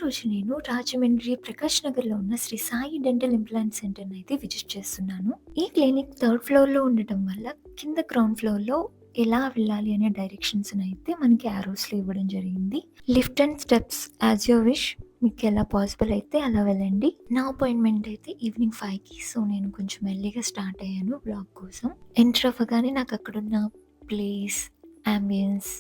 ఈరోజు నేను రాజమండ్రి ప్రకాష్ నగర్లో ఉన్న శ్రీ సాయి డెంటల్ ఇంప్లాంట్ సెంటర్ని అయితే విజిట్ చేస్తున్నాను. ఈ క్లినిక్ థర్డ్ ఫ్లోర్లో ఉండటం వల్ల కింద గ్రౌండ్ ఫ్లోర్లో ఎలా వెళ్ళాలి అనే డైరెక్షన్స్ అయితే మనకి ఆరోస్లో ఇవ్వడం జరిగింది. Lift and steps as your wish, మీకు ఎలా పాసిబుల్ అయితే అలా వెళ్ళండి. నా అపాయింట్మెంట్ అయితే ఈవినింగ్ 5కి. సో నేను కొంచెం ఎర్లీగా స్టార్ట్ అయ్యాను బ్లాగ్ కోసం. ఎంటర్ అవ్వగానే నాకు అక్కడున్న ప్లేస్, అంబియన్స్,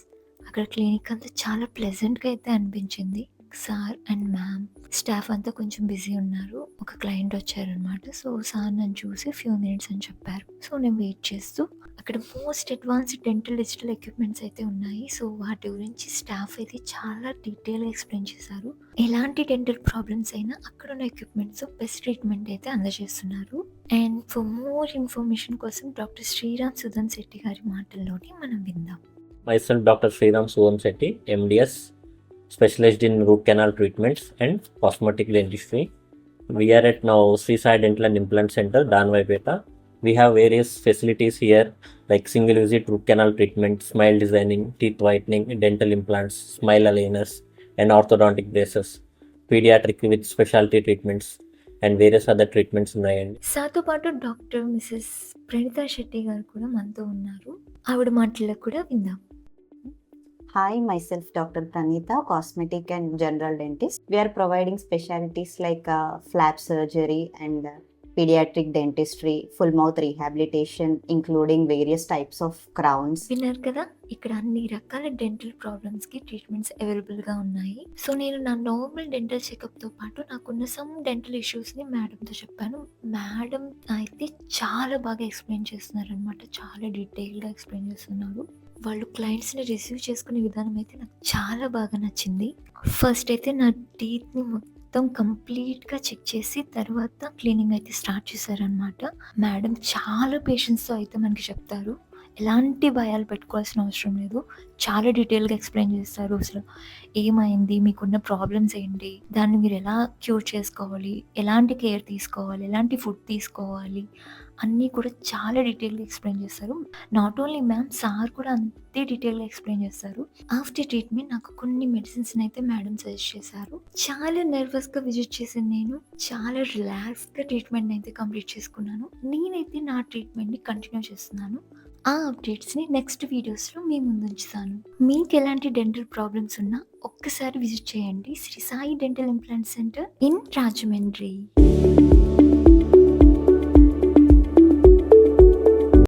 అక్కడ క్లినిక్ అంతా చాలా ప్లెజెంట్గా అయితే అనిపించింది. సార్ అండ్ మ్యామ్, స్టాఫ్ అంతా కొంచెం బిజీ ఉన్నారు. ఒక క్లయింట్ వచ్చారనమాట. సో సార్ నన్ను చూసి ఫ్యూ మినిట్స్ అని చెప్పారు. సో నేను వెయిట్ చేస్తూ అక్కడ most advanced dental digital equipments అయితే ఉన్నాయి. సో వాటి గురించి స్టాఫ్ అయితే చాలా డీటెయిల్గా ఎక్స్ప్లెయిన్ చేశారు. ఎలాంటి డెంటల్ ప్రాబ్లమ్స్ అయినా అక్కడ ఉన్న ఎక్విప్మెంట్స్ బెస్ట్ ట్రీట్మెంట్ అయితే అందజేస్తున్నారు. అండ్ ఫర్ మోర్ ఇన్ఫర్మేషన్ కోసం డాక్టర్ శ్రీరామ్ సుధన్ శెట్టి గారి మాటల్లోనే మనం విందాం. Myself, Dr. Sriram Suvam Setti, MDS, specialized in root canal treatments and cosmetic dentistry. We are at now Sri Sai Dental Implant Centre, Danavaipeta. We have various facilities here like single-use root canal treatment, smile designing, teeth whitening, dental implants, smile aligners, and orthodontic braces, pediatric with specialty treatments, and various other treatments ఉన్నాయండి. సార్తో పాటు doctor Mrs Praneetha Shetty గారు కూడా మనతో ఉన్నారు. ఆవిడ మాటల్లో కూడా విందాం. Hi, myself Dr. Pranita, cosmetic and general dentist. We are providing specialties like flap surgery and pediatric dentistry, full mouth rehabilitation, including various types of crowns. విన్నారు కదా, ఇక్కడ అన్ని రకాల డెంటల్ ప్రాబ్లమ్స్కి ట్రీట్మెంట్స్ అవైలబుల్గా ఉన్నాయి. సో నేను నా నార్మల్ డెంటల్ చెకప్తో పాటు నాకున్న సమ్ డెంటల్ ఇష్యూస్ని మేడంతో చెప్పాను. మేడం అయితే చాలా బాగా ఎక్స్ప్లెయిన్ చేస్తున్నారు అనమాట. చాలా డీటెయిల్గా ఎక్స్ప్లెయిన్ చేస్తున్నారు. వాళ్ళు క్లయింట్స్ని రిసీవ్ చేసుకునే విధానం అయితే నాకు చాలా బాగా నచ్చింది. ఫస్ట్ అయితే నా టీత్ని మొత్తం కంప్లీట్గా చెక్ చేసి తర్వాత క్లీనింగ్ అయితే స్టార్ట్ చేశారనమాట. మేడం చాలా పేషెన్స్తో అయితే మనకి చెప్తారు. ఎలాంటి భయాలు పెట్టుకోవాల్సిన అవసరం లేదు. చాలా డీటెయిల్గా ఎక్స్ప్లెయిన్ చేస్తారు. అసలు ఏమైంది, మీకున్న ప్రాబ్లమ్స్ ఏంటి, దాన్ని మీరు ఎలా క్యూర్ చేసుకోవాలి, ఎలాంటి కేర్ తీసుకోవాలి, ఎలాంటి ఫుడ్ తీసుకోవాలి, అన్నీ కూడా చాలా డీటెయిల్గా ఎక్స్ప్లెయిన్ చేస్తారు. నాట్ ఓన్లీ మ్యామ్, సార్ కూడా అంతే డీటెయిల్గా ఎక్స్ప్లెయిన్ చేస్తారు. ఆఫ్టర్ ట్రీట్మెంట్ నాకు కొన్ని మెడిసిన్స్ని అయితే మేడం సజెస్ట్ చేశారు. చాలా నర్వస్గా విజిట్ చేశాను నేను. చాలా రిలాక్స్గా ట్రీట్మెంట్ అయితే కంప్లీట్ చేసుకున్నాను. నేనైతే నా ట్రీట్మెంట్ని కంటిన్యూ చేస్తున్నాను. ఆ అప్డేట్స్ని నెక్స్ట్ వీడియోస్లో మీ ముందు ఉంచుతాను. మీకు ఎలాంటి డెంటల్ ప్రాబ్లమ్స్ ఉన్నా ఒక్కసారి విజిట్ చేయండి Shri Sai dental implant centre in Rajahmundry.